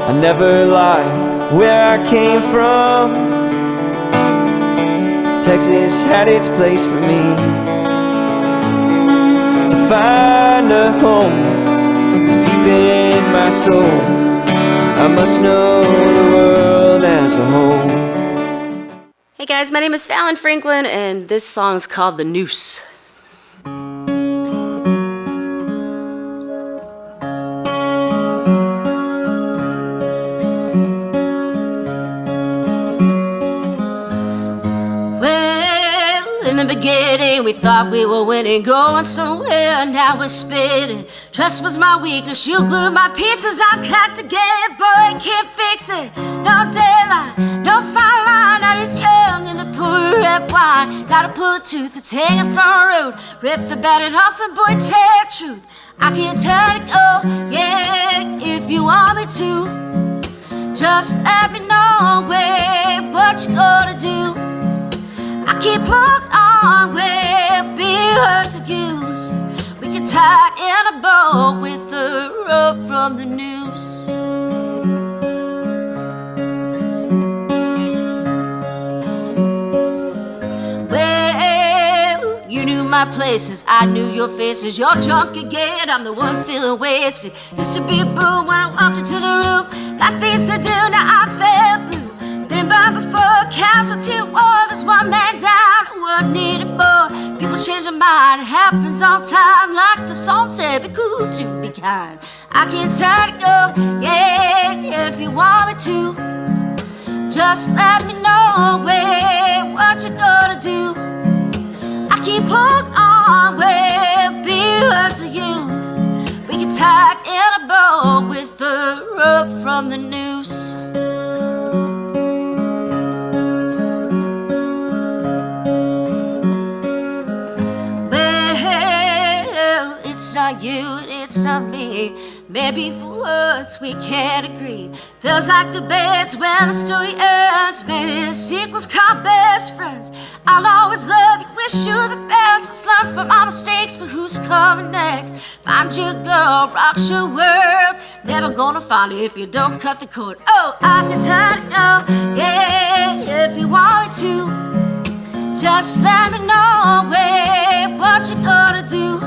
I never lied where I came from. Texas had its place for me to find a home deep in my soul. I must know the world as a whole. Hey guys, my name is Fallon Franklin, and this song's called The Noose. In the beginning, we thought we were winning, going somewhere, now we're spinning. Trust was my weakness, you glued my pieces, I'm cut together, boy, can't fix it. No daylight, no fine line, I was young in the poor red wine. Gotta pull a tooth that's hanging from a road, rip the battered off and boy, tell the truth. I can't turn it, oh, yeah, if you want me to. Just let me know what you gonna do. I keep hooked on where being hurts to use. We get tied in a boat with a rope from the noose. Well, you knew my places, I knew your faces. You're drunk again, I'm the one feeling wasted. Used to be a boom when I walked into the room. Got things to do, now I feel blue. Been by before, casualty war, there's one man down, one needed more. People change their mind, it happens all the time. Like the song said, be cool to be kind. I can't turn it, go, yeah, if you want me to. Just let me know what you gonna do. I keep hooked on where being hurts to use. We get tied in a boat with a rope from the noose. It's not you, it's not me. Maybe for words we can't agree. Feels like the beds when the story ends. Maybe the sequel's called Best Friends. I'll always love you, wish you the best. Let's learn from our mistakes for who's coming next. Find your girl, rocks your world. Never gonna find it if you don't cut the cord. Oh, I can turn it on, yeah, if you want me to. Just let me know what you gonna do.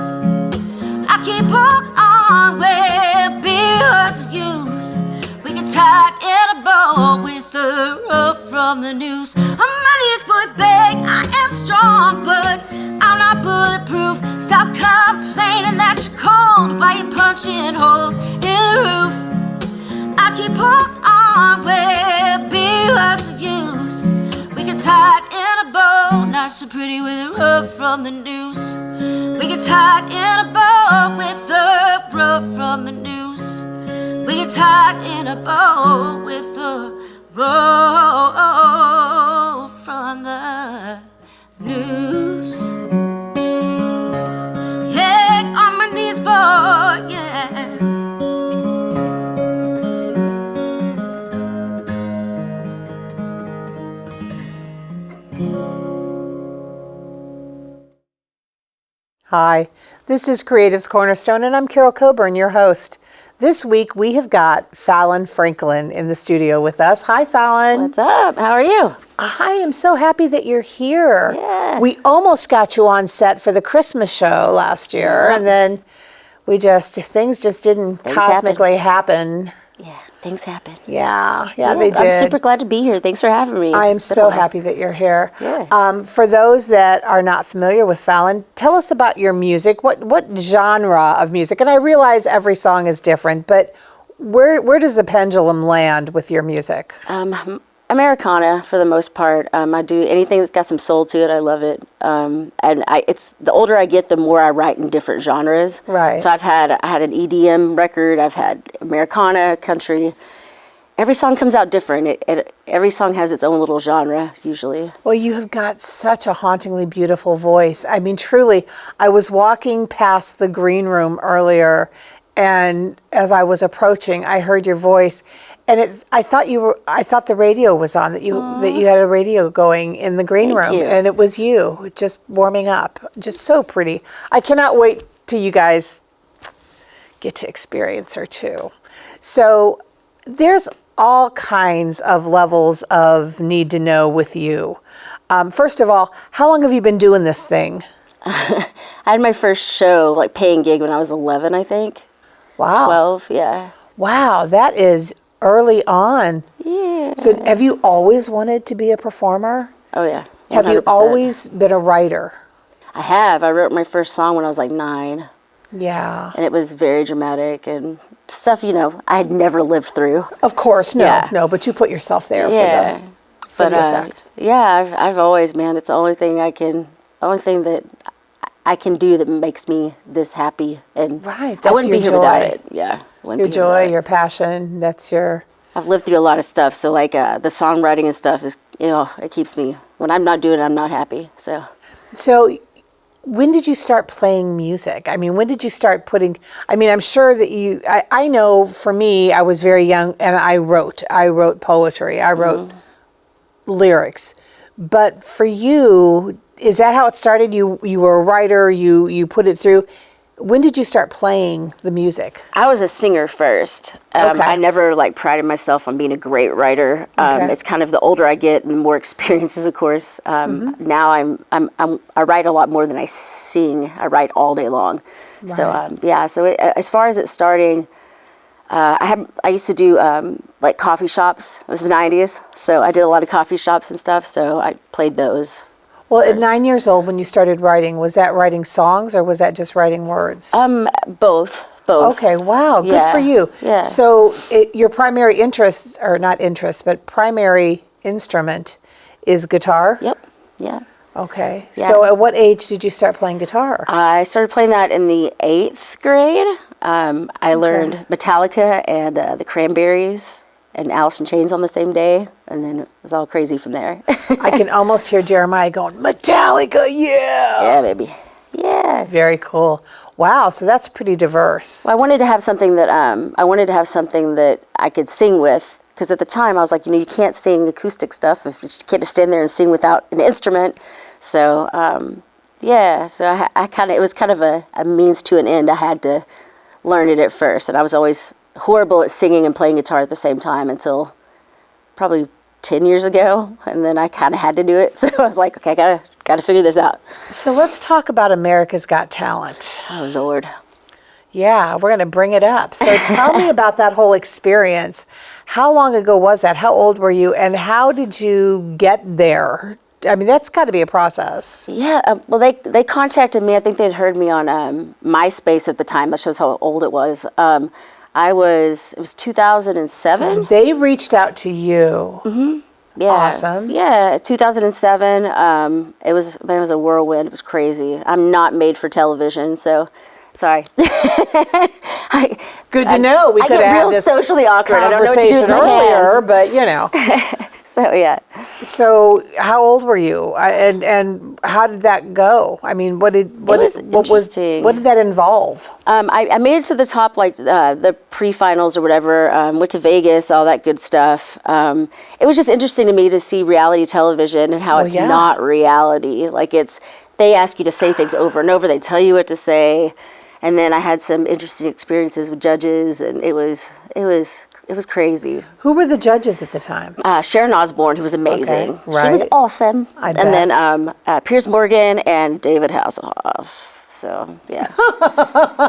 I keep hooked on where being hurts to use. We get tied in a boat with a rope from the noose. I'm money is boy big, I am strong, but I'm not bulletproof. Stop complaining that you're cold while you're punching holes in the roof. I keep hooked on where being hurts to use. We get tied in a boat, not so pretty with a rope from the noose. We get tied in a boat with a rope from the noose. We get tied in a boat with a rope from the noose. Yeah, on my knees, boy, yeah. Hi, this is Creatives Cornerstone, and I'm Carol Coburn, your host. This week, we have got Fallon Franklin in the studio with us. Hi, Fallon. What's up? How are you? I am so happy that you're here. Yeah. We almost got you on set for the Christmas show last year, and then things just didn't cosmically happen. Yeah, things happen. Yeah, they did. I'm super glad to be here. Thanks for having me. I am so happy that you're here. Yeah. For those that are not familiar with Fallon, tell us about your music. What genre of music? And I realize every song is different, but where does the pendulum land with your music? Americana for the most part. I do anything that's got some soul to it. I love it. It's the older I get, the more I write in different genres. Right. So I had an EDM record. I've had Americana, country. Every song comes out different. Every song has its own little genre, usually. Well, you have got such a hauntingly beautiful voice. I mean, truly, I was walking past the green room earlier, and as I was approaching, I heard your voice, and I thought the radio was on, that you had a radio going in the green room, and it was you, just warming up, just so pretty. I cannot wait till you guys get to experience her too. So there's all kinds of levels of need to know with you. First of all, how long have you been doing this thing? I had my first show, like paying gig, when I was 11, I think. Wow. 12, yeah. Wow, that is early on. Yeah. So have you always wanted to be a performer? Oh, yeah. 100%. Have you always been a writer? I have. I wrote my first song when I was like 9. Yeah. And it was very dramatic and stuff, I had never lived through. Of course, no, Yeah. no, but you put yourself there Yeah. for the effect. Yeah, I've always, man, it's the only thing that I can do that makes me this happy. And Right, I that's wouldn't your be here joy. without it. Yeah. Your joy, your passion, that's your... I've lived through a lot of stuff, so like the songwriting and stuff is, it keeps me, when I'm not doing it, I'm not happy, so. So when did you start playing music? I mean, when did you start I'm sure that I know for me, I was very young and I wrote poetry, I wrote lyrics. But for you, is that how it started? You were a writer, you put it through. When did you start playing the music? I was a singer first. Okay. I never prided myself on being a great writer. Okay. It's kind of the older I get, the more experiences, of course. Now I write a lot more than I sing. I write all day long. Right. So as far as it starting, I used to do like coffee shops. It was the 90s, so I did a lot of coffee shops and stuff. So I played those. Well, at 9 years old, when you started writing, was that writing songs or was that just writing words? Both. Okay, wow, good Yeah, for you. yeah. So your primary interest, or not interest, but primary instrument is guitar? Yep. Yeah. Okay. Yeah. So at what age did you start playing guitar? I started playing that in the 8th grade. I learned Metallica and the Cranberries and Alice in Chains on the same day, and then it was all crazy from there. I can almost hear Jeremiah going, Metallica, yeah! Yeah, baby. Yeah. Very cool. Wow, so that's pretty diverse. Well, I wanted to have something that I could sing with, because at the time I was like, you can't sing acoustic stuff if you can't just stand there and sing without an instrument. So so it was kind of a means to an end. I had to learn it at first, and I was always horrible at singing and playing guitar at the same time until probably 10 years ago, and then I kind of had to do it. So I was like, okay, I gotta figure this out. So let's talk about America's Got Talent. Oh Lord. Yeah, we're going to bring it up. So tell me about that whole experience. How long ago was that? How old were you? And how did you get there? I mean, that's got to be a process. Yeah, well, they contacted me. I think they'd heard me on MySpace at the time. That shows how old it was. It was 2007. They reached out to you. Mm-hmm. Yeah. Awesome. Yeah, 2007. It was a whirlwind. It was crazy. I'm not made for television, so sorry. Good to know. We could have this socially awkward. conversation I don't know what to do with earlier, my hands. but So yeah. So how old were you, and how did that go? I mean, what did that involve? I made it to the top, like the pre-finals or whatever. Went to Vegas, all that good stuff. It was just interesting to me to see reality television and how it's not reality. Like they ask you to say things over and over. They tell you what to say, and then I had some interesting experiences with judges, and it was crazy. Who were the judges at the time? Sharon Osbourne, who was amazing. Okay, right. She was awesome. I bet. And then Piers Morgan and David Hasselhoff. So yeah,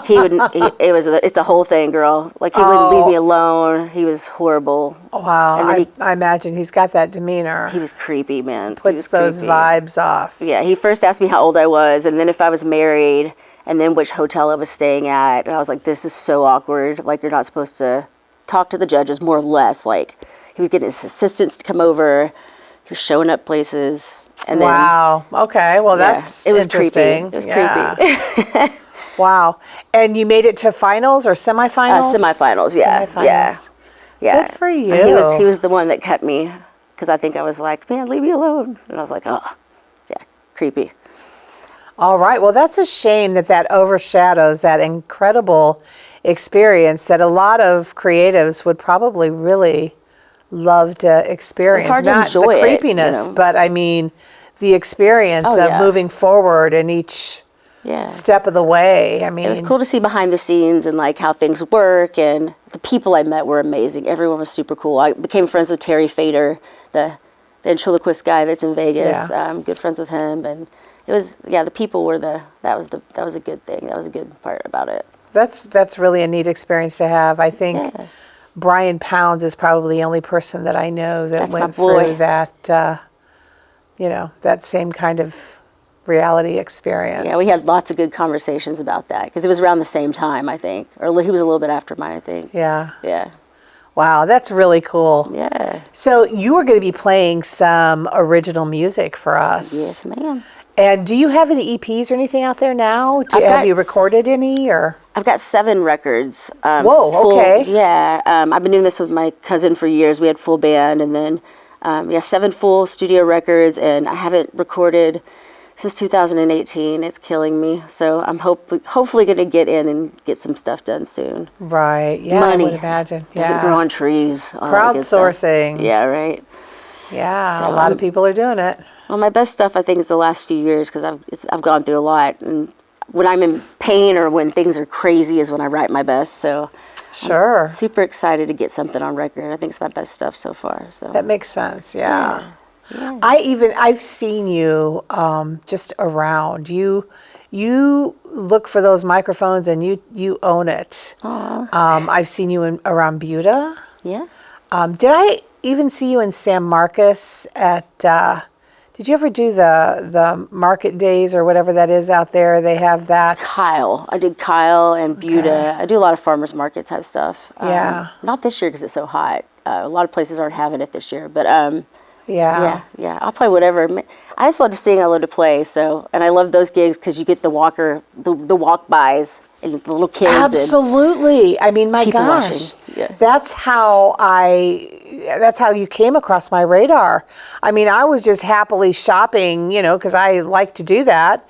it's a whole thing, girl. Like he wouldn't leave me alone. He was horrible. Wow, I imagine he's got that demeanor. He was creepy, man. Puts those vibes off. Yeah, he first asked me how old I was, and then if I was married, and then which hotel I was staying at, and I was like, this is so awkward. Like you're not supposed to talk to the judges, more or less. Like he was getting his assistants to come over. He was showing up places. And wow. Okay. Well, that's interesting. Creepy. It was creepy. Wow. And you made it to finals or semifinals? Semifinals. Yeah. Semifinals. Yeah. Good for you. And he was the one that kept me, because I think I was like, man, leave me alone. And I was like, oh, yeah, creepy. All right. Well, that's a shame that overshadows that incredible experience that a lot of creatives would probably really love to experience. It's hard Not to enjoy the creepiness, but I mean the experience of moving forward in each Yeah. step of the way. I mean, It was cool to see behind the scenes and like how things work, and the people I met were amazing. Everyone was super cool. I became friends with Terry Fader, the ventriloquist guy that's in Vegas. Yeah. I'm good friends with him, and it was the people were that was a good thing. That was a good part about it. that's really a neat experience to have. I think Yeah. Brian Pounds is probably the only person that I know that That's my went boy. through that, that same kind of reality experience. Yeah, we had lots of good conversations about that because it was around the same time, I think, or he was a little bit after mine, I think. Yeah. Yeah. Wow, that's really cool. Yeah. So you are going to be playing some original music for us. Yes, ma'am. And do you have any EPs or anything out there now? Have you recorded any or? I've got 7 records. Whoa, okay. Yeah, I've been doing this with my cousin for years. We had full band, and then 7 full studio records, and I haven't recorded since 2018. It's killing me. So I'm hopefully going to get in and get some stuff done soon. Right. Yeah, Money I would imagine. doesn't grow on trees. all that good stuff. Crowdsourcing. Yeah, right. Yeah, So a lot of people are doing it. Well, my best stuff I think is the last few years because I've gone through a lot, and when I'm in pain or when things are crazy is when I write my best. So Sure. I'm super excited to get something on record. I think it's my best stuff so far. So That makes sense. Yeah. Yeah. I've seen you just around. You look for those microphones and you own it. I've seen you around Buda. Yeah. Did I even see you in San Marcos at? Did you ever do the market days or whatever that is out there? They have that. Kyle. I did Kyle and Buda. I do a lot of farmers market type stuff. Yeah. Not this year because it's so hot. A lot of places aren't having it this year, but Yeah. yeah. I'll play whatever. I just love to sing. I love to play. So, and I love those gigs because you get the walk-bys and the little kids. Absolutely. I mean, my People gosh, watching. Yeah. that's how you came across my radar. I mean, I was just happily shopping, because I like to do that.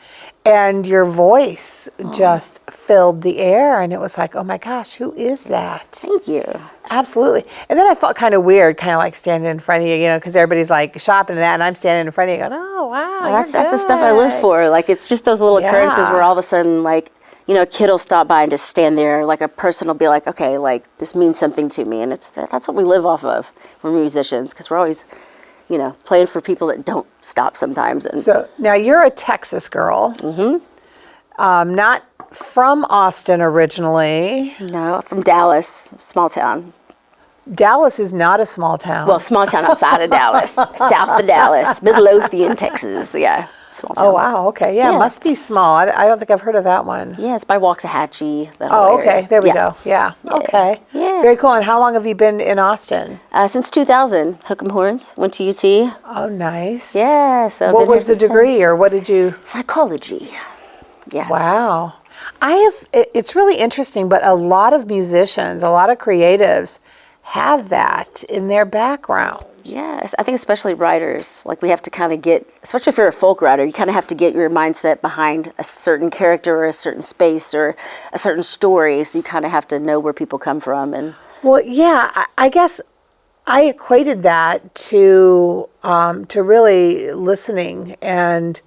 And your voice just filled the air. And it was like, oh my gosh, who is that? Thank you. Absolutely. And then I felt kind of weird, kind of like standing in front of you, because everybody's like shopping and that. And I'm standing in front of you going, oh, wow. Well, that's the stuff I live for. Like, it's just those little occurrences Yeah. where all of a sudden, like, a kid will stop by and just stand there. Like, a person will be like, okay, like, this means something to me. And that's what we live off of. We're musicians because we're always, playing for people that don't stop sometimes. And So now you're a Texas girl. Mm-hmm. Not from Austin originally. no, from Dallas, small town. Dallas is not a small town. Well, small town outside of Dallas, south of Dallas, Midlothian, Texas. Yeah, small town. Oh, wow. Okay. Yeah, Yeah. it must be small. I don't think I've heard of that one. Yeah, it's by Waxahachie. that Oh, whole okay. area. There we Yeah. go. Yeah. Okay. Yeah. Very cool. And how long have you been in Austin? Since 2000, Hook 'em Horns, went to UT. Oh, nice. Yeah, so I've What been here was the since then. degree or what did you? Psychology. Yeah. Wow. It's really interesting, but a lot of musicians, a lot of creatives have that in their background. Yes, I think especially writers, like we have to kind of get, especially if you're a folk writer, you kind of have to get your mindset behind a certain character or a certain space or a certain story. So you kind of have to know where people come from. And Well, yeah, I guess I equated that to really listening and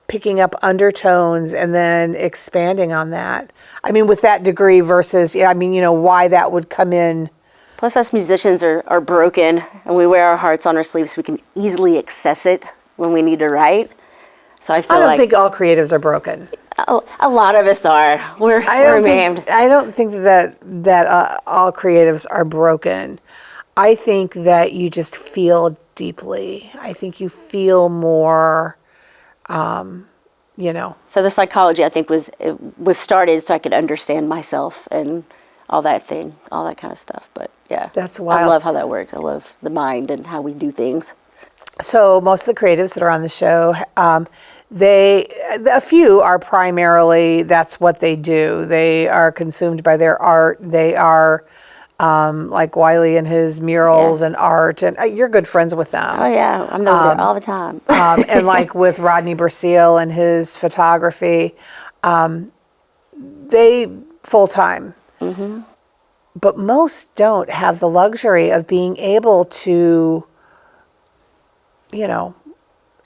picking up undertones and then expanding on that. I mean, with that degree versus, why that would come in. plus us musicians are broken and we wear our hearts on our sleeves so we can easily access it when we need to write. So I feel I don't like think all creatives are broken. a lot of us are. We're maimed. I don't think that all creatives are broken. I think that you just feel deeply. I think you feel more, So the psychology, I think, was started so I could understand myself and all that kind of stuff. But yeah, That's wild. I love how that works. I love the mind and how we do things. So most of the creatives that are on the show, a few are primarily, that's what they do. They are consumed by their art. They are like Wiley and his murals and art, and you're good friends with them. Oh yeah, I'm there all the time. And like with Rodney Burseal and his photography, they full-time. Mm-hmm. But most don't have the luxury of being able to,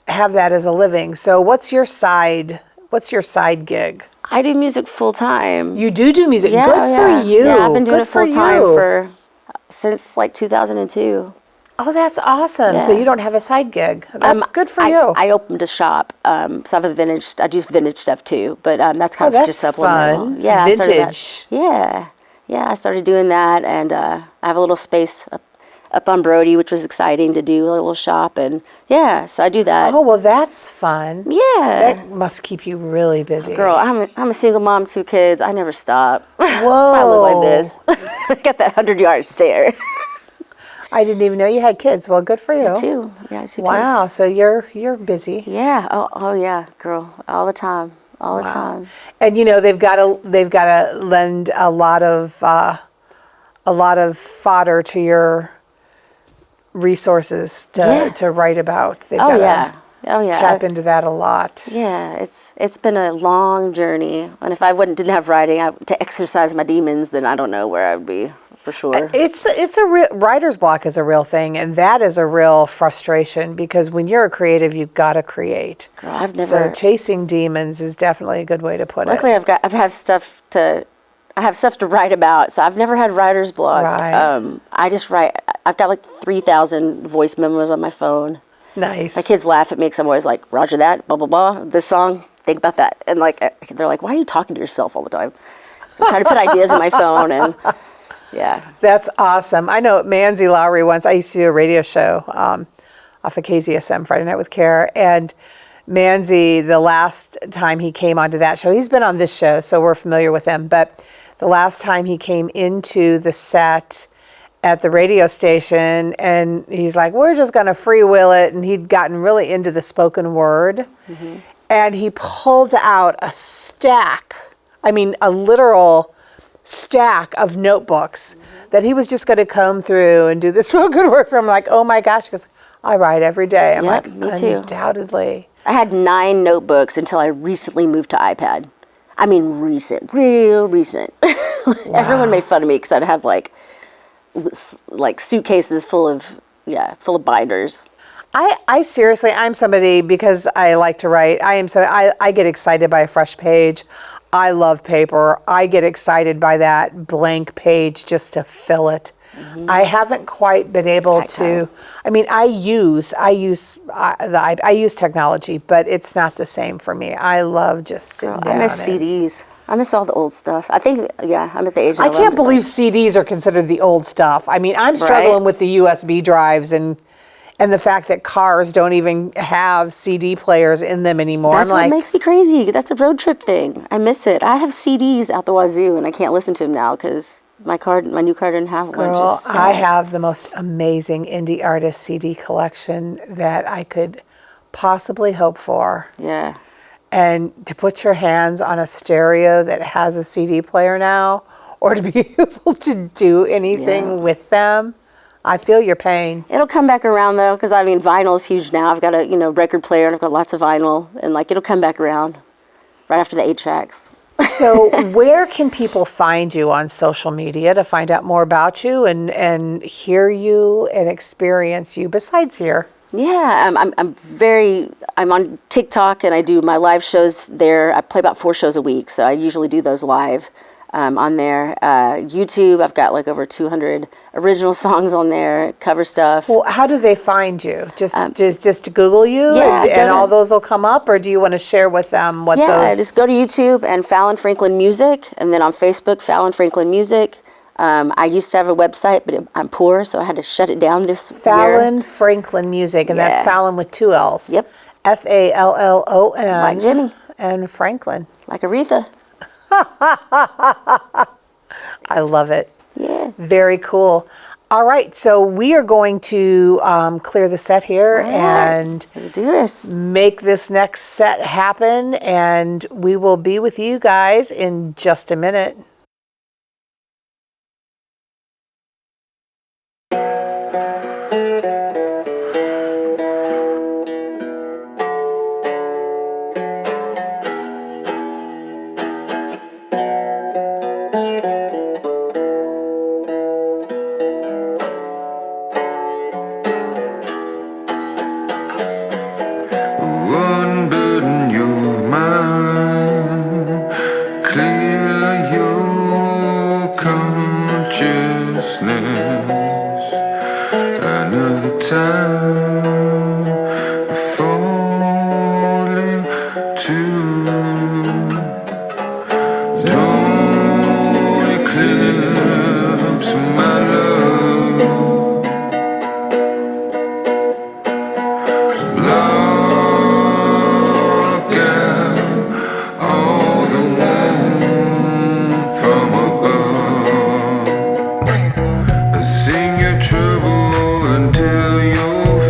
have that as a living. So what's your side What's your side gig? I do music full time. You do music. Yeah, Good for you. Yeah, I've been doing Good it full time since like 2002. Oh, that's awesome. So Yeah. you don't have a side gig. That's good for you. I opened a shop, so I do vintage stuff too, but that's kind of that's just supplemental. fun. Yeah, I started that. Vintage. Yeah, I started doing that, and I have a little space up on Brody, which was exciting to do, a little shop, and yeah, so I do that. Oh, well, that's fun. Yeah. That must keep you really busy. Girl, I'm a single mom, 2 kids. I never stop. Whoa. That's why I live like this. I got that 100-yard stare. I didn't even know you had kids. Well, good for you. Too. Yeah, 2 Wow, kids. so you're busy. Yeah. Oh yeah, girl. All the time. All the time. And they've got to lend a lot of fodder to your resources to write about. They've got to tap into that a lot. Yeah, it's been a long journey, and if I didn't have writing to exercise my demons, then I don't know where I'd be for sure. It's a real writer's block is a real thing, and that is a real frustration because when you're a creative, you've got to create. Girl, So chasing demons is definitely a good way to put Luckily, it. I have stuff to write about, so I've never had writer's block. Right. I just write. I've got like 3,000 voice memos on my phone. Nice. My kids laugh at me because I'm always like, Roger that, blah, blah, blah, this song, think about that. And like, they're like, why are you talking to yourself all the time? So I'm trying to put ideas in my phone and yeah. That's awesome. I know Manzi Lowry once, I used to do a radio show off of KZSM, Friday Night with Care, and Manzi, the last time he came onto that show, he's been on this show, so we're familiar with him, but the last time he came into the set at the radio station, and he's like, we're just going to freewheel it, and he'd gotten really into the spoken word, and he pulled out a literal stack of notebooks that he was just going to comb through and do the spoken word from. Like, oh my gosh, because I write every day. I'm Yep, like, me too. Undoubtedly. I had 9 notebooks until I recently moved to iPad. I mean, real recent. Everyone made fun of me because I'd have like suitcases full of binders. I seriously, I'm somebody, because I like to write, I get excited by a fresh page. I love paper. I get excited by that blank page just to fill it. I haven't quite been able to. I mean, I use technology, but it's not the same for me. I love just sitting down. I miss CDs. I miss all the old stuff. I think, I'm at the age of I can't believe CDs are considered the old stuff. I mean, I'm struggling with the USB drives and the fact that cars don't even have CD players in them anymore. That's what makes me crazy. That's a road trip thing. I miss it. I have CDs out the wazoo, and I can't listen to them now because my new car didn't have one. Girl, I have the most amazing indie artist CD collection that I could possibly hope for. Yeah. And to put your hands on a stereo that has a CD player now, or to be able to do anything with them, I feel your pain. It'll come back around though, because vinyl is huge now. I've got a record player and I've got lots of vinyl, and it'll come back around right after the 8 tracks. So where can people find you on social media to find out more about you and hear you and experience you besides here? Yeah, I'm on TikTok and I do my live shows there. I play about 4 shows a week, so I usually do those live on there. YouTube, I've got over 200 original songs on there, cover stuff. Well, how do they find you? Just to Google you and all those will come up, or do you want to share with them what those? Yeah, just go to YouTube and Fallon Franklin Music, and then on Facebook, Fallon Franklin Music. I used to have a website, but I'm poor, so I had to shut it down this year. Fallon Franklin Music, and that's Fallon with 2 L's. Yep. Fallon. Like Jimmy. And Franklin. Like Aretha. I love it. Yeah. Very cool. All right, so we are going to clear the set here and Let's do this. make this next set happen, and we will be with you guys in just a minute. Unburden your mind. closeness. Another time falling to. Don't eclipse my love. Lock out all the warmth from above. Sing your trouble until you're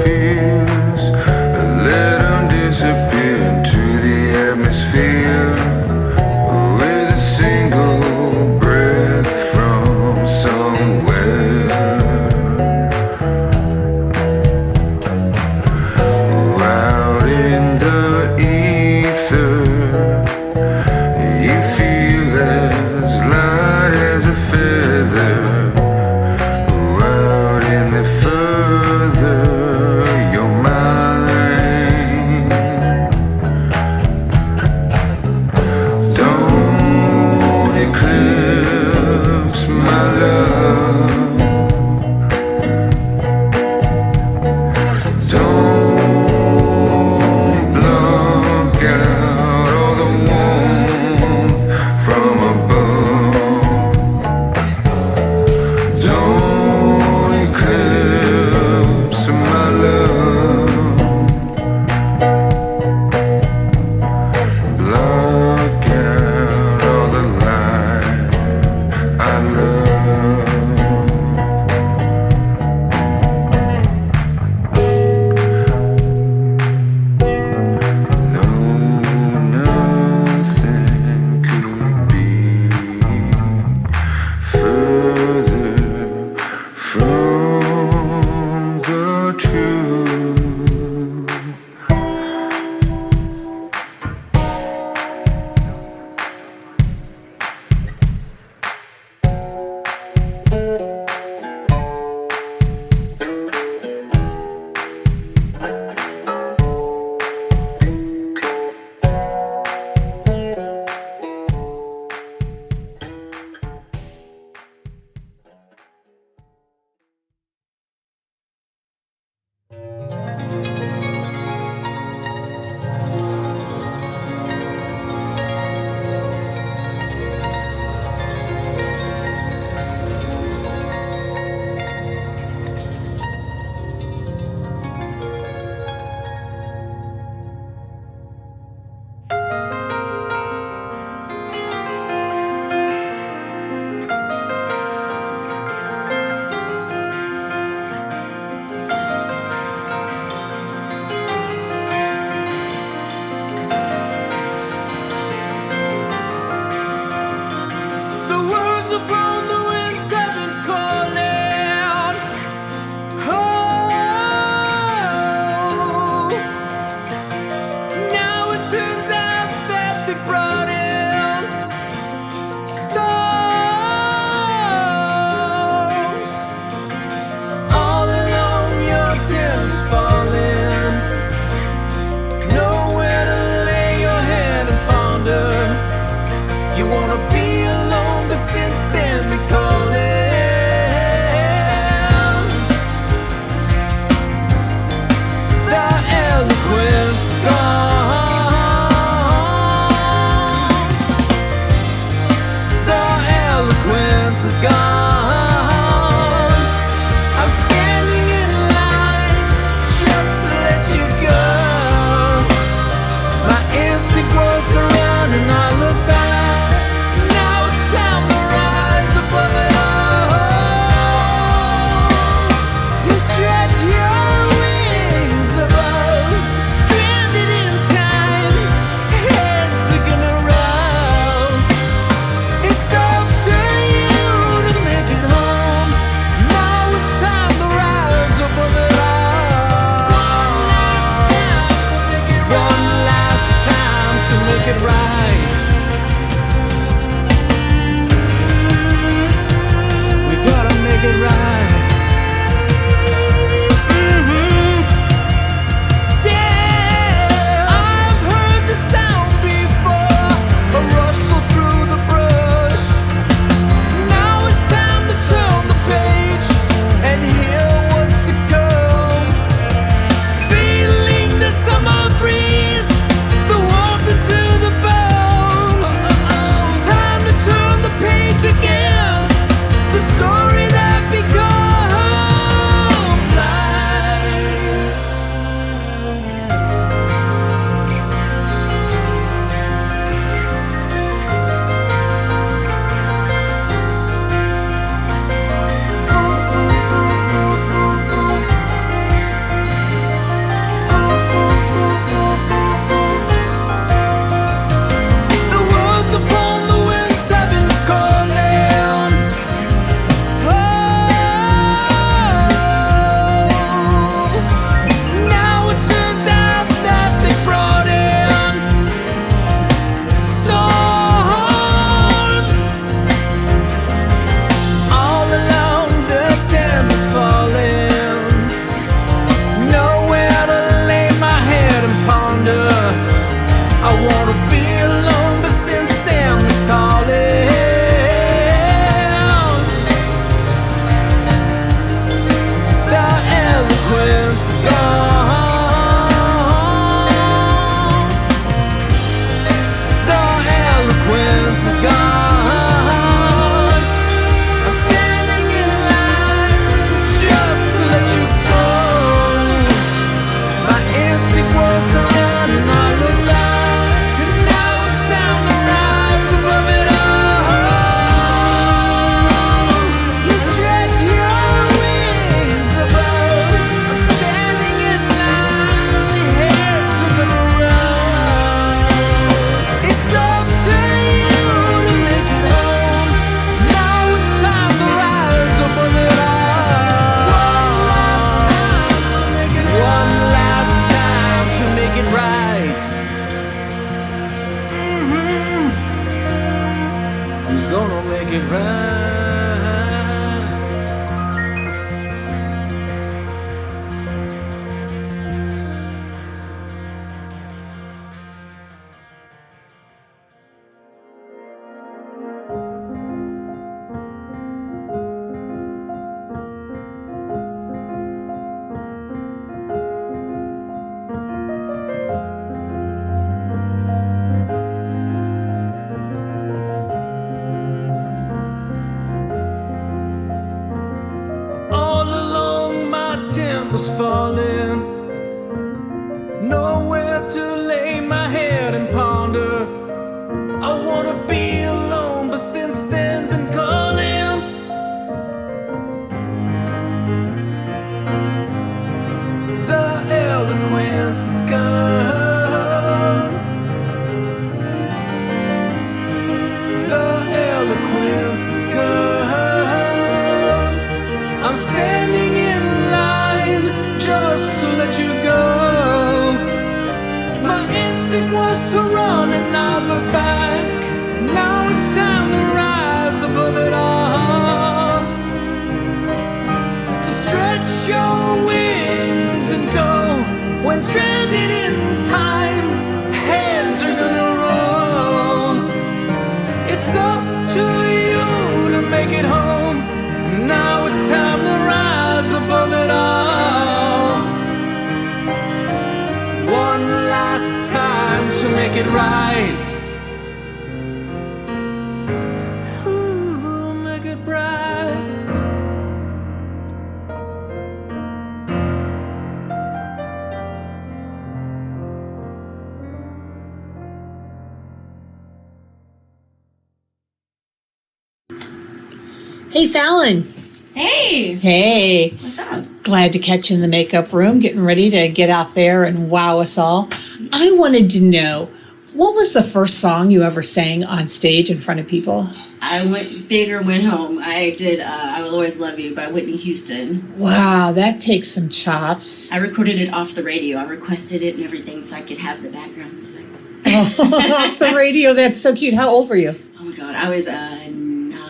was falling. Nowhere to lay my head and ponder. I wanna be alone, but since then been calling. The eloquence is gone. The eloquence is gone. I'm standing in line just to let you go. My instinct was to run and not look back. Now it's time to rise above it all. To stretch your wings and go. When stranded in time, hands are gonna roll. It's up to you to make it home. Now it's time to rise above it all. One last time to make it right. Ooh, make it bright. Hey, Fallon. Hey, Hey. what's up? Glad to catch you in the makeup room, getting ready to get out there and wow us all. I wanted to know, what was the first song you ever sang on stage in front of people? I went big or went home. I did I Will Always Love You by Whitney Houston. Wow, that takes some chops. I recorded it off the radio. I requested it and everything so I could have the background music. Off the radio, that's so cute. How old were you? Oh my god, I was 9,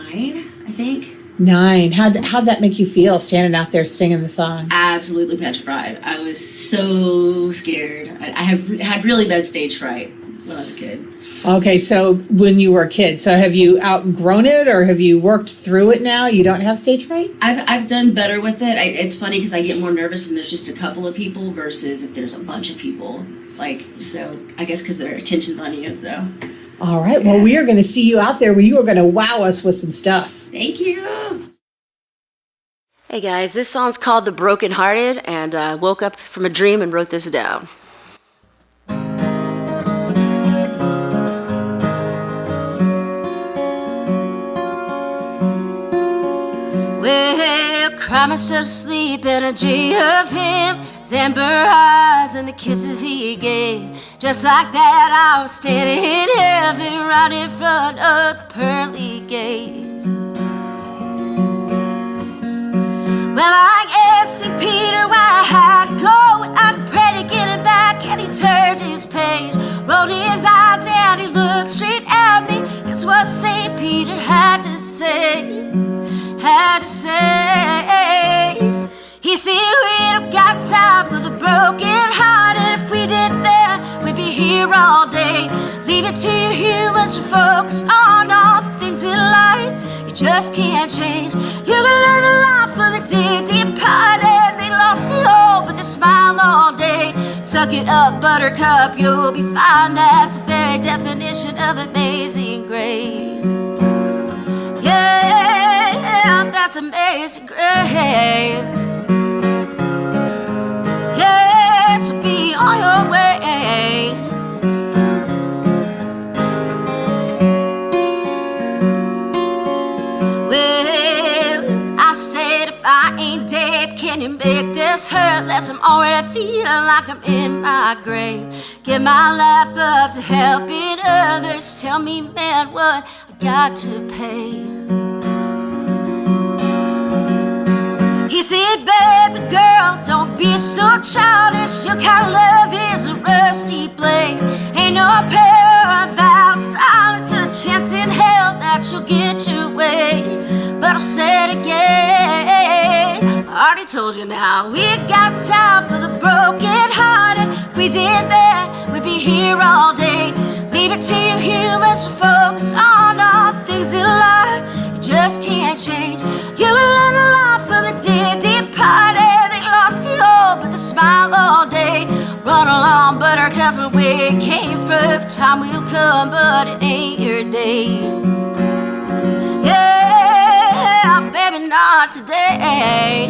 I think. 9. How'd that make you feel, standing out there singing the song? Absolutely petrified. I was so scared. I had really bad stage fright when I was a kid. Okay, so when you were a kid, so have you outgrown it or have you worked through it now? You don't have stage fright? I've done better with it. It's funny because I get more nervous when there's just a couple of people versus if there's a bunch of people. So I guess because their attention's on you, so. All right, well, we are going to see you out there where you are going to wow us with some stuff. Thank you. Hey guys, this song's called The Broken Hearted, and I woke up from a dream and wrote this down. Well, cry myself to sleep and I dream of him, his amber eyes and the kisses he gave. Just like that, I was standing in heaven right in front of the pearly gates. Well, I asked St. Peter why I had to go, and I could pray to get him back, and he turned his page, rolled his eyes, and he looked straight at me. It's what St. Peter had to say. He said, we don't got time for the broken hearted. If we did that, we'd be here all day. Leave it to your humans to focus on all the things in life you just can't change. You're gonna learn a lot from the dead departed. They lost it all, but they smile all day. Suck it up, buttercup, you'll be fine. That's the very definition of amazing grace. Yeah, that's amazing grace. Yes, so be on your way. Well, I said if I ain't dead, can you make this hurt less? I'm already feeling like I'm in my grave. Give my life up to helping others. Tell me, man, what I got to pay. He said, baby girl, don't be so childish. Your kind of love is a rusty blade. Ain't no prayer about silence, a chance in hell that you'll get your way. But I'll say it again, I already told you now. We got time for the broken hearted. If we did that, we'd be here all day. Leave it to your humans to focus on all things in life you just can't change. You're gonna learn a lot from the dead departed. They lost it all, but they smile all day. Run along, buttercup, from where it came from. Time will come, but it ain't your day. Yeah, baby, not today.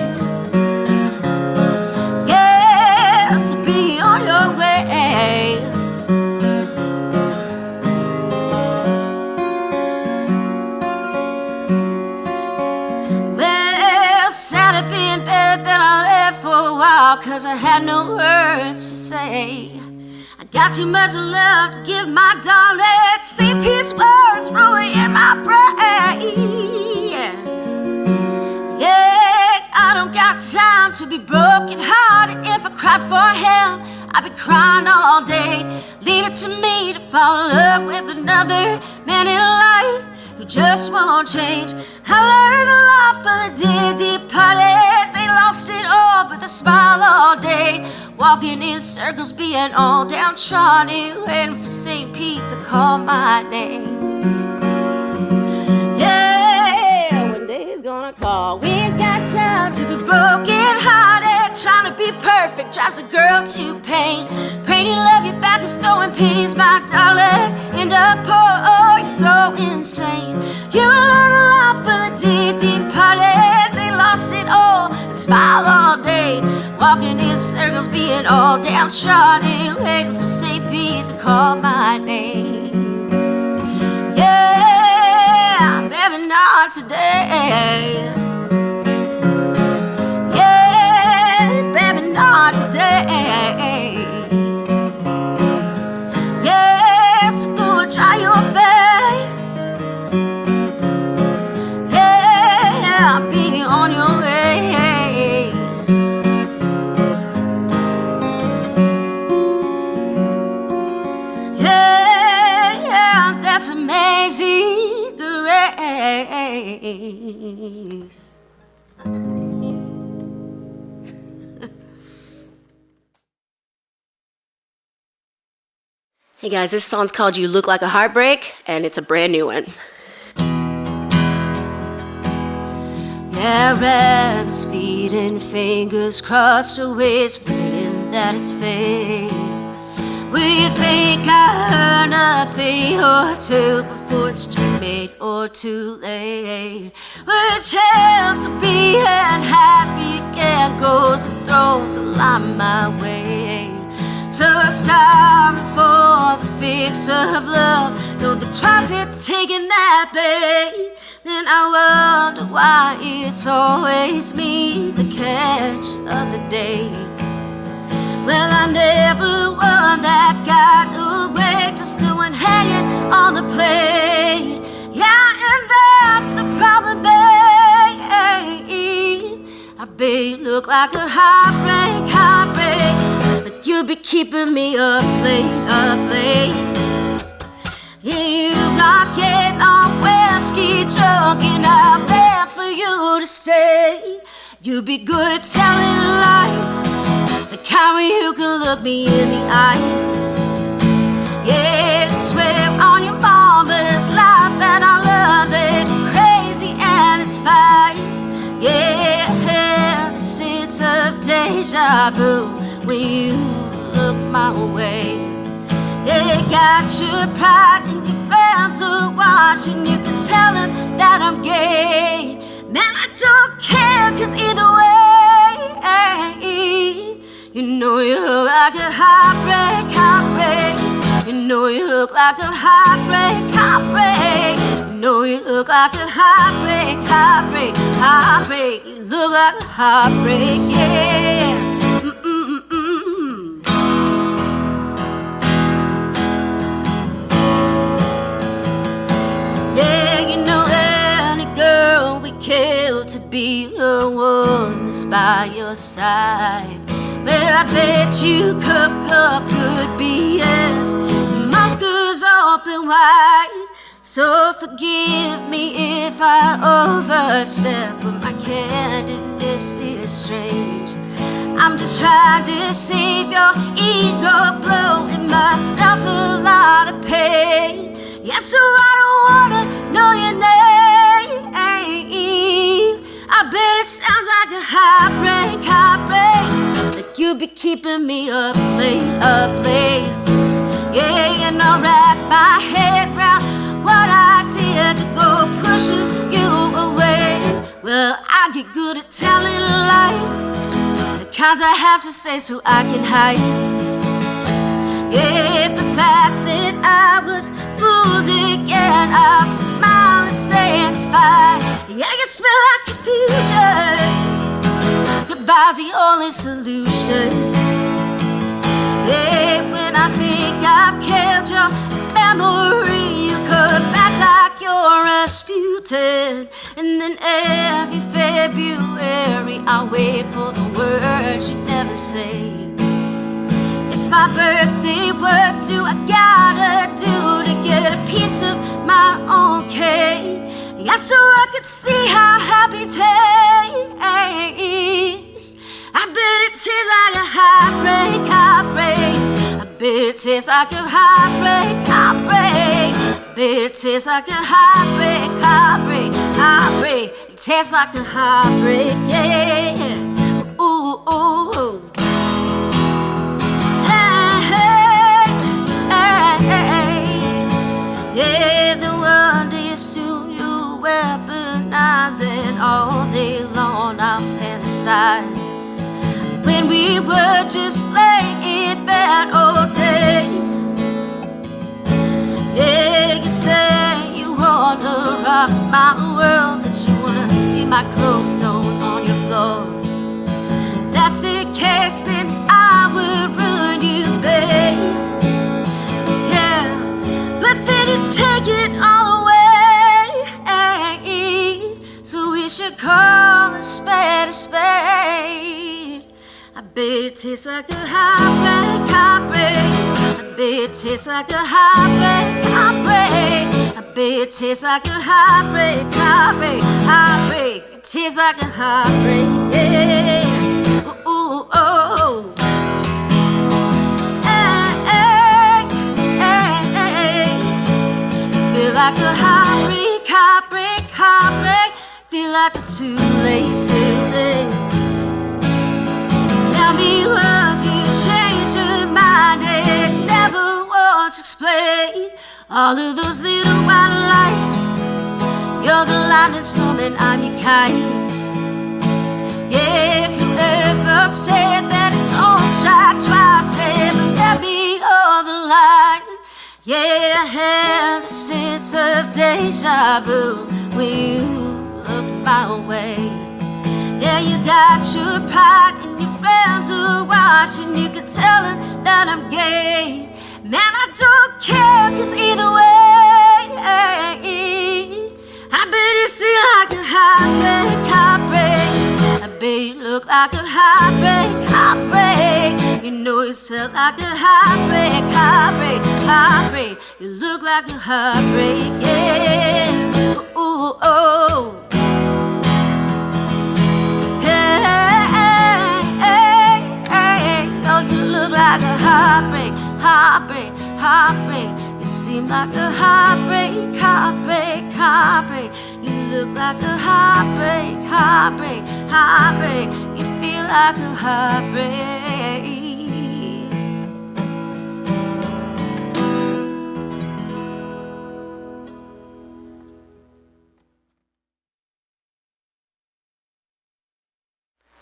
be on your way. Well, sad to be in bed, then I left for a while, 'cause I had no words to say. I got too much love to give my darling. See peace words rolling in my brain. Yeah, I don't got time to be broken hearted. If I cried for him, I'd be crying all day. Leave it to me to fall in love with another man in life who just won't change. I learned a lot for the day departed. They lost it all but they smile all day. Walking in circles, being all downtrodden, waiting for St. Pete to call my name. Yeah, one day he's gonna call. We ain't got time to be broken hearted. Trying to be perfect drives a girl to pain. Pray to love you back is throwing pennies, my darling. End up poor or you go insane. You learn a lot for the day departed. They lost it all and smile all day. Walking in circles, being all downtrodden, waiting for St. Pete to call my name. Yeah, baby, not today. Yeah, baby, not today. Yeah, so go dry your face. Yeah, I'll be on your way. That's amazing grace. Hey guys, this song's called You Look Like a Heartbreak, and it's a brand new one. Yeah, rabbits feet and fingers crossed, always praying that it's fate. We think I heard a thing or two before it's checkmate or too late. With a chance of being happy again goes and throws a line my way. So I stop for the fix of love. Don't think twice it taking that bait. Then I wonder why it's always me, the catch of the day. Well, I'm never the one that got away, just the one hanging on the plate. Yeah, and that's the problem, babe. I babe look like a heartbreak, heartbreak. Like you be keeping me up late, up late. You not getting on whiskey drunk, and I beg for you to stay. You be good at telling lies, the kind where you can look me in the eye. Yeah, swear on your mama's life that I love it crazy and it's fine. Yeah, the sense of deja vu when you look my way. Yeah, got your pride and your friends are watching. You can tell them that I'm gay. Man, I don't care, 'cause either way, you know you look like a heartbreak, heartbreak. You know you look like a heartbreak, heartbreak. You know you look like a heartbreak, heartbreak, heartbreak. You look like a heartbreak, yeah. Yeah, you know any girl we kill to be the one that's by your side. Well, I bet you cup could be yes. Moscow's open wide. So forgive me if I overstep, but my candidness is strange. I'm just trying to save your ego, blowing myself a lot of pain. Yeah, so I don't wanna know your name. I bet it sounds like a heartbreak, heartbreak. Like you be keeping me up late, up late. Yeah, and I wrap my head round what I did to go pushing you away. Well, I get good at telling lies, the kinds I have to say so I can hide. Yeah, the fact that I was fooled again, I'll smile and say it's fine. Yeah, you smell like confusion. Goodbye's the only solution. Yeah, when I think I've killed your memory, you come back like you're Rasputin. And then every February I wait for the words you never say. It's my birthday, what do I gotta do to get a piece of my own cake? Yeah, so I could see how happy tastes. I bet it tastes like a heartbreak, heartbreak. I bet it tastes like a heartbreak, heartbreak. I bet it tastes like a heartbreak, heartbreak, heartbreak. It tastes like a heartbreak, yeah. Ooh, ooh, ooh. Yeah, the one day soon you weaponize it. All day long I'll fantasize when we were just laying in bed all day. Yeah, you say you wanna rock my world, that you wanna see my clothes thrown on your floor. If that's the case, then I would ruin you, babe. But then you take it all away. So we should call a spade a spade. I bet it tastes like a heartbreak, heartbreak. I bet it tastes like a heartbreak, heartbreak. I bet it tastes like a heartbreak, heartbreak, heartbreak. It tastes like a heartbreak, yeah. Ooh, ooh, oh. Feel like a heartbreak, heartbreak, heartbreak. Feel like it's too late, too late. Tell me what you changed your mind and never once explained. All of those little white lights. You're the lightning storm and I'm your kite. Yeah, if you ever said that it don't strike twice, never let me hold the line. Yeah, I have the sense of deja vu when you look my way. Yeah, you got your pride and your friends are watching. You can tell them that I'm gay. Man, I don't care, cause either way, I bet you seem like a heartbreak, heartbreak. I bet you look like a heartbreak, heartbreak. You know you smell like a heartbreak, heartbreak, heartbreak. You look like a heartbreak, yeah. Ooh, ooh, oh. Hey, hey, hey. Oh, you look like a heartbreak, heartbreak, heartbreak. You seem like a heartbreak, heartbreak, heartbreak. You look like a heartbreak, heartbreak, heartbreak. You feel like a heartbreak.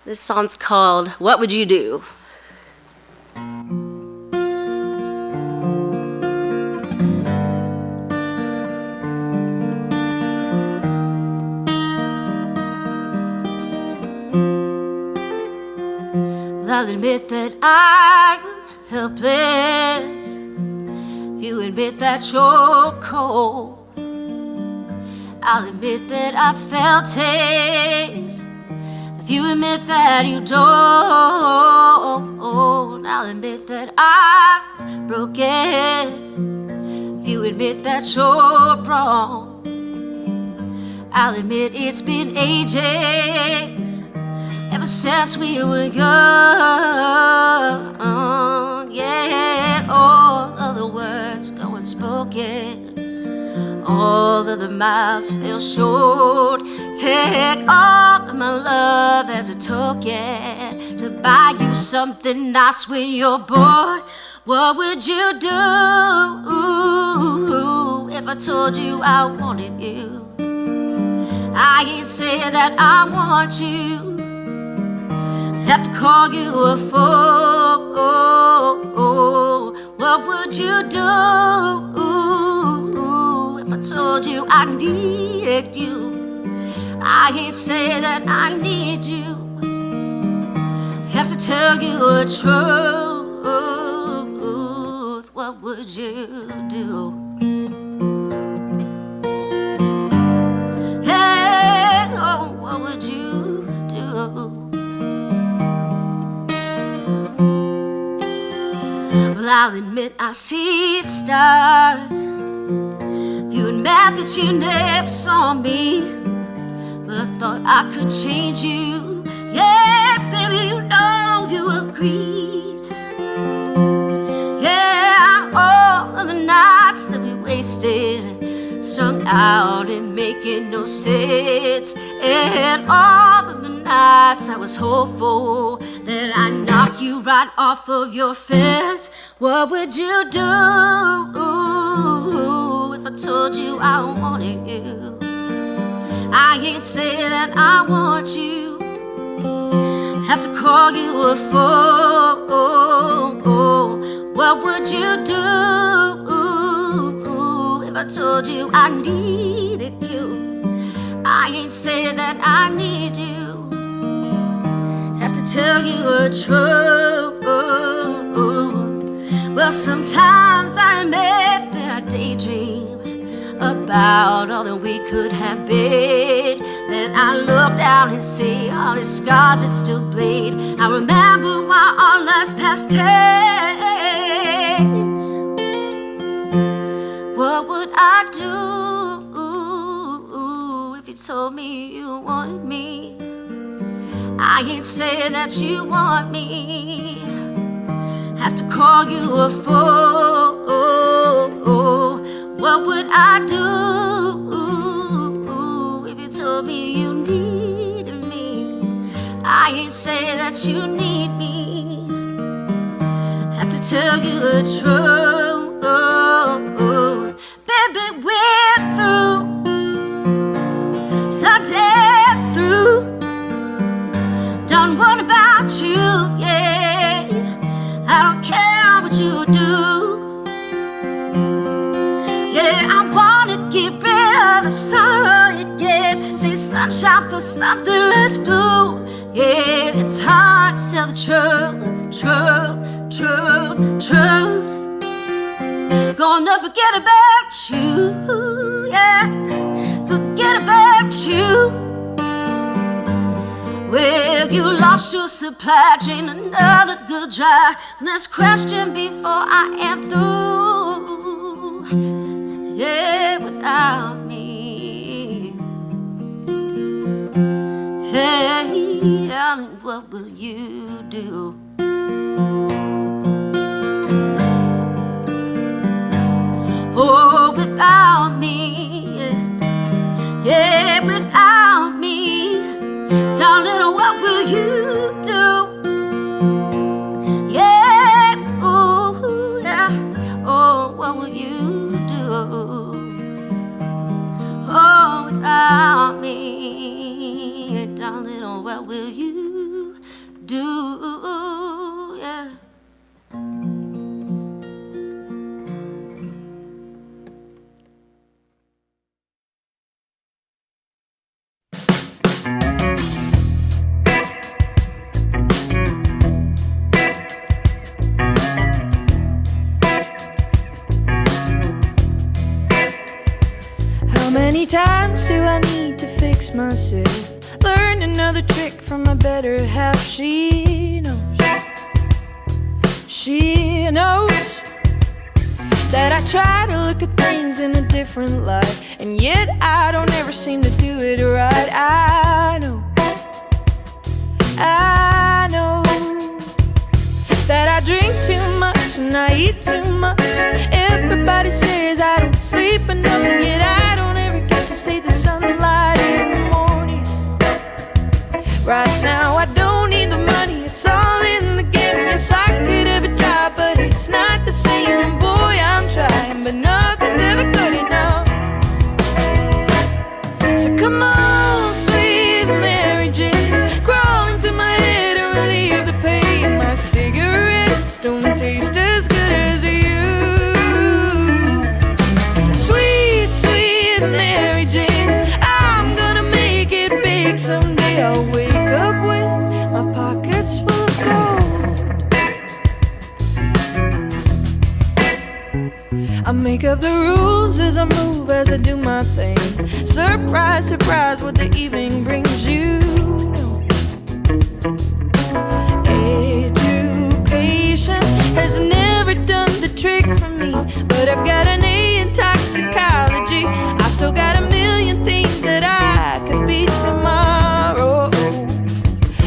This song's called What Would You Do? I'll admit that I'm helpless. If you admit that you're cold, I'll admit that I felt it. If you admit that you don't, I'll admit that I'm broken. If you admit that you're wrong, I'll admit it's been ages ever since we were young. Yeah, all of the words go unspoken, all of the miles fell short. Take all of my love as a token to buy you something nice when you're bored. What would you do if I told you I wanted you? I ain't say that I want you. Have to call you a fool. What What would you do if I told you I needed you? I can't say that I need you. Have to tell you the truth. What would you do? Hey, oh, what would you do? Well, I'll admit I see stars. If you admit that you never saw me, but I thought I could change you. Yeah, baby, you know you agreed. Yeah, all of the nights that we wasted, strung out and making no sense. And all of the nights I was hopeful that I'd knock you right off of your fence. What would you do if I told you I wanted you? I can't say that I want you. Have to call you a fool. What would you do if I told you I needed you? I ain't say that I need you. Have to tell you the truth. Well, sometimes I admit that I daydream about all that we could have been. Then I look down and see all the scars that still bleed. I remember why our last past tense. What would I do if you told me you wanted me? I ain't say that you want me. Have to call you a fool. What would I do if you told me you needed me? I ain't say that you need me. Have to tell you the truth. Baby, we're through. So dead through. Don't worry about you, yeah. I don't care what you do. Yeah, I wanna get rid of the sorrow you gave. Say sunshine for something less blue. Yeah, it's hard to tell the truth. Gonna forget about you, yeah. Forget about you. Well, you lost your supply, drain another good dry. Let's question before I am through. Yeah, without me. Hey, darling, what will you do? Oh, without me. Yeah, without me. Darling, what will you do? Yeah, ooh, yeah. Oh, what will you do? Oh, without me, darling, oh, what will you do? Yeah. How many times do I need to fix myself? Learn another trick from my better half. She knows that I try to look at things in a different light, and yet I don't ever seem to do it right. I know that I drink too much and I eat too much. Everybody says I don't sleep enough, and yet I don't ever get to see the sunlight in the morning. Right now I don't need the money, it's all in the game. Yes, I could ever try, but it's not the same. And boy, I'm trying, but nothing's ever good enough. So come on, sweet Mary Jane, crawl into my head and relieve the pain. My cigarettes don't taste as good as you. make up the rules as I move, as I do my thing. Surprise, surprise, what the evening brings you. Education has never done the trick for me, but I've got an A in toxicology. I still got a million things that I could be tomorrow.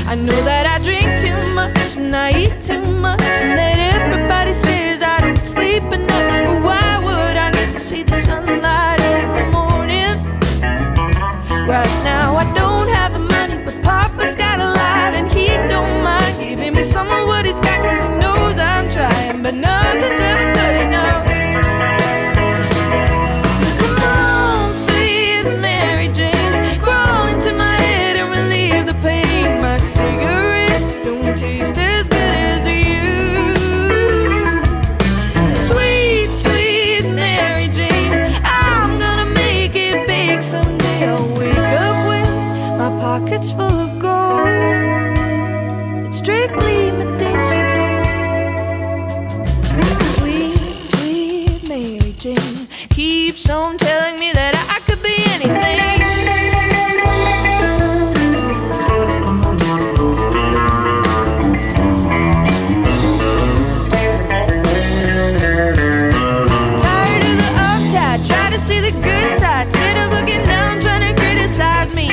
I know that I drink too much and I eat too much, and that everybody says I don't sleep enough. But why would I need to see the sunlight in the morning? Right now I don't have the money, but Papa's got a lot, and he don't mind giving me some of what he's got, 'cause he knows I'm trying, but nothing's ever good enough. So come on, sweet Mary Jane, crawl into my head and relieve the pain. My cigarettes don't taste as good as you. Sweet, sweet Mary Jane, I'm gonna make it big someday. I'll wake up with my pockets full of gold. It's strictly medicinal. Sweet, sweet Mary Jane keeps on telling me that I could be anything. Tired of the uptight, try to see the good side, instead of looking down, trying to criticize me.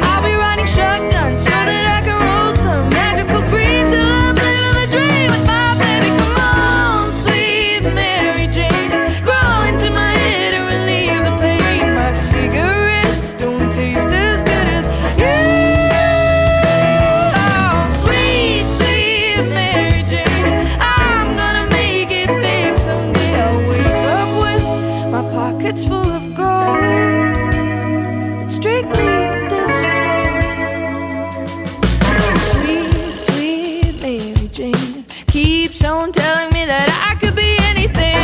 I'll be riding shotgun so that I can roll some magical green till I'm living the dream with my baby. Come on, sweet Mary Jane, crawl into my head and relieve the pain. My cigarettes don't taste as good as you. Oh, sweet, sweet Mary Jane, I'm gonna make it big someday. I'll wake up with my pockets full of gold. It's strictly medicinal. Sweet, sweet Mary Jane keeps on telling me that I could be anything.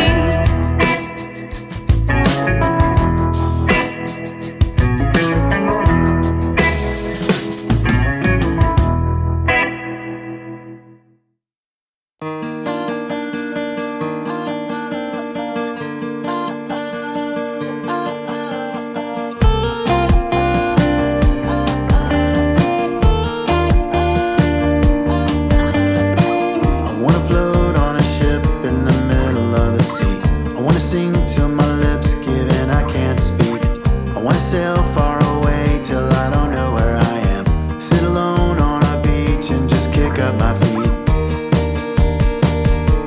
I wanna float on a ship in the middle of the sea. I wanna sing till my lips give and I can't speak. I wanna sail far away till I don't know where I am. Sit alone on a beach and just kick up my feet.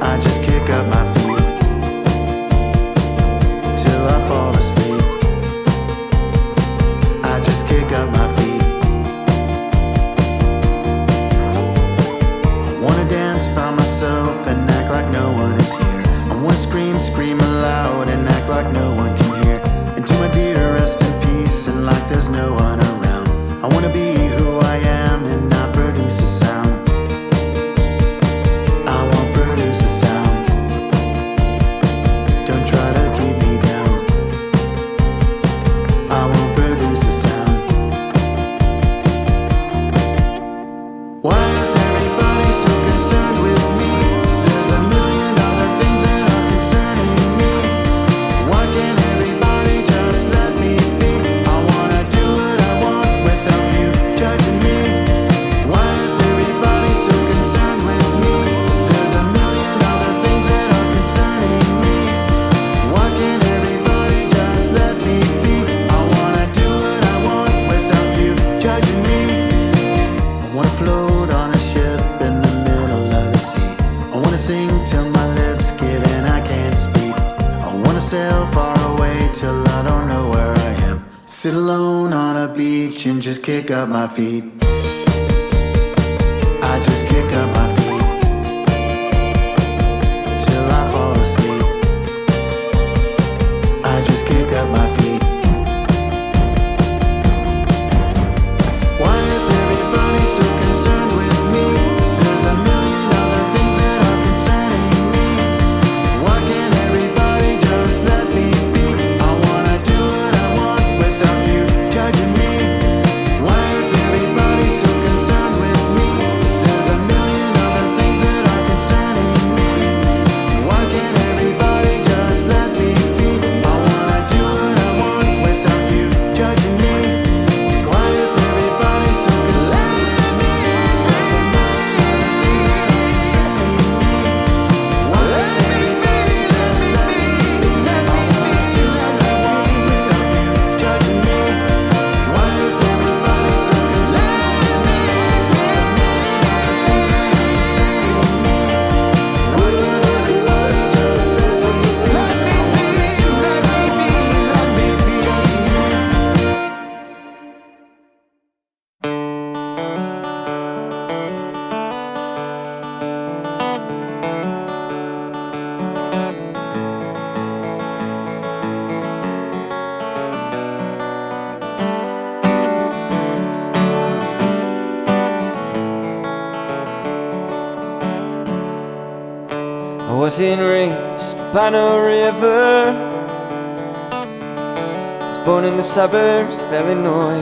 I just kick up my feet till I fall asleep. I just kick up my feet. I wanna dance by myself and act like no one is here. I wanna scream, scream aloud and act like no one can hear. And to my dear, rest in peace and like there's no one around. I wanna be who I am and not produce a sound. I won't produce a sound. Don't try to keep me down. I won't produce a sound. Why is everybody so concerned with me? There's a million other things that are concerning me. Why can't everybody just let me be? I wanna do what I want without you judging me. Why is everybody so concerned with me? There's a million other things that are concerning me. Why can't everybody just let me be? I wanna do what I want without you judging me. I wanna float on a ship in the middle of the sea. I wanna sing till my lips give and I can't speak. I wanna sail far away till I don't know where I am. Sit alone on a beach and just kick up my feet. I just kick up my feet till I fall asleep. I just kick up my feet. Why is everybody so concerned with me? There's a million other things that are concerning me. Why can't everybody just let me be? I wanna do what I want without you judging me. Why is everybody so wasn't raised by no river. Was born in the suburbs of Illinois.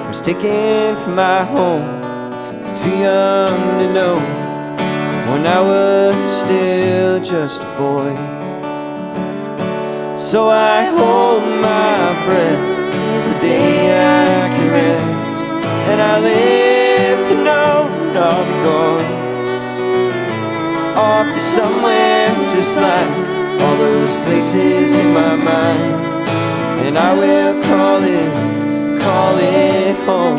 Was taken from my home, too young to know, when I was still just a boy. So I hold my breath the day I can rest, and I live to know I'll be gone, off to somewhere just like all those places in my mind. And I will call it home,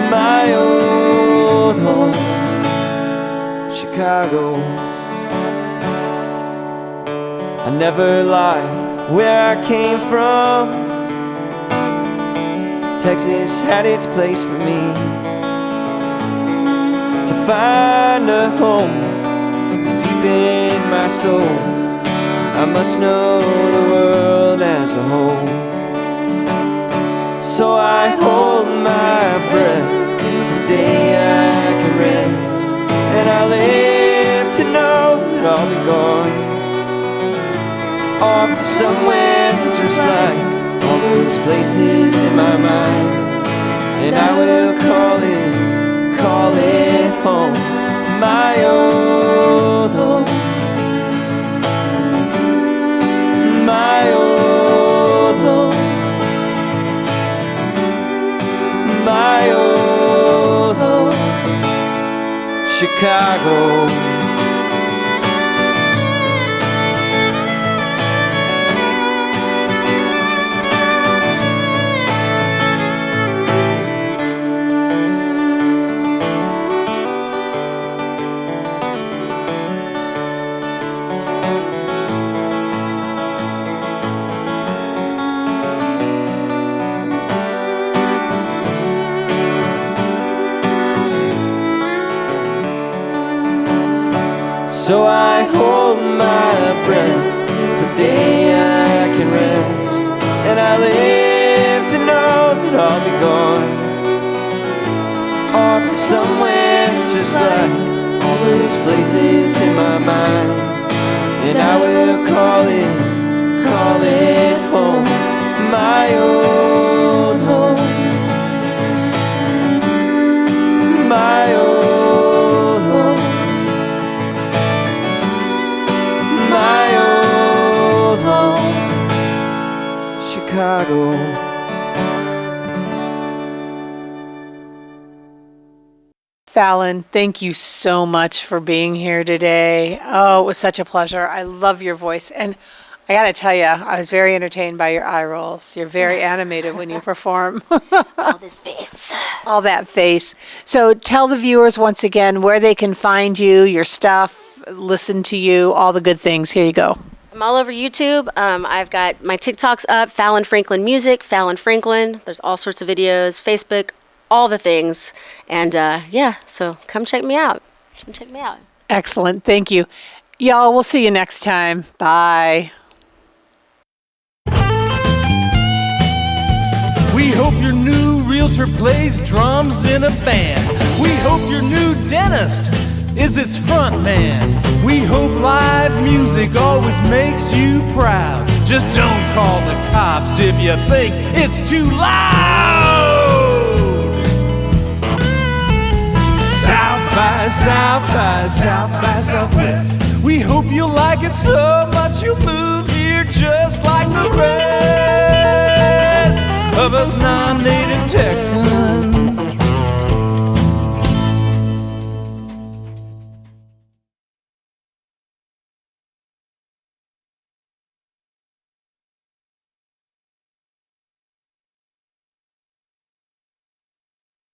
my old home, Chicago. I never lied where I came from. Texas had its place for me. To find a home deep in my soul, I must know the world as a whole. So I hold my breath the day I can rest, and I live to know that I'll be gone, off to somewhere just like all those places in my mind. And I will call it home, my old home, my old home, my old home, Chicago. So I hold my breath the day I can rest, and I live to know that I'll be gone, off to somewhere just like all those places in my mind. And I will call it home, my old home, my old home, my old home, Chicago. Fallon, thank you so much for being here today. Oh, it was such a pleasure. I love your voice. And I got to tell you, I was very entertained by your eye rolls. You're very animated when you perform. All this face. All that face. So tell the viewers once again where they can find you, your stuff, listen to you, all the good things. Here you go. I'm all over YouTube. I've got my TikToks up, Fallon Franklin Music, Fallon Franklin. There's all sorts of videos, Facebook, all the things. And yeah, so come check me out. Come check me out. Excellent. Thank you. Y'all, we'll see you next time. Bye. We hope your new realtor plays drums in a band. We hope your new dentist is its front man. We hope live music always makes you proud. Just don't call the cops if you think it's too loud. South by Southwest. We hope you'll like it so much.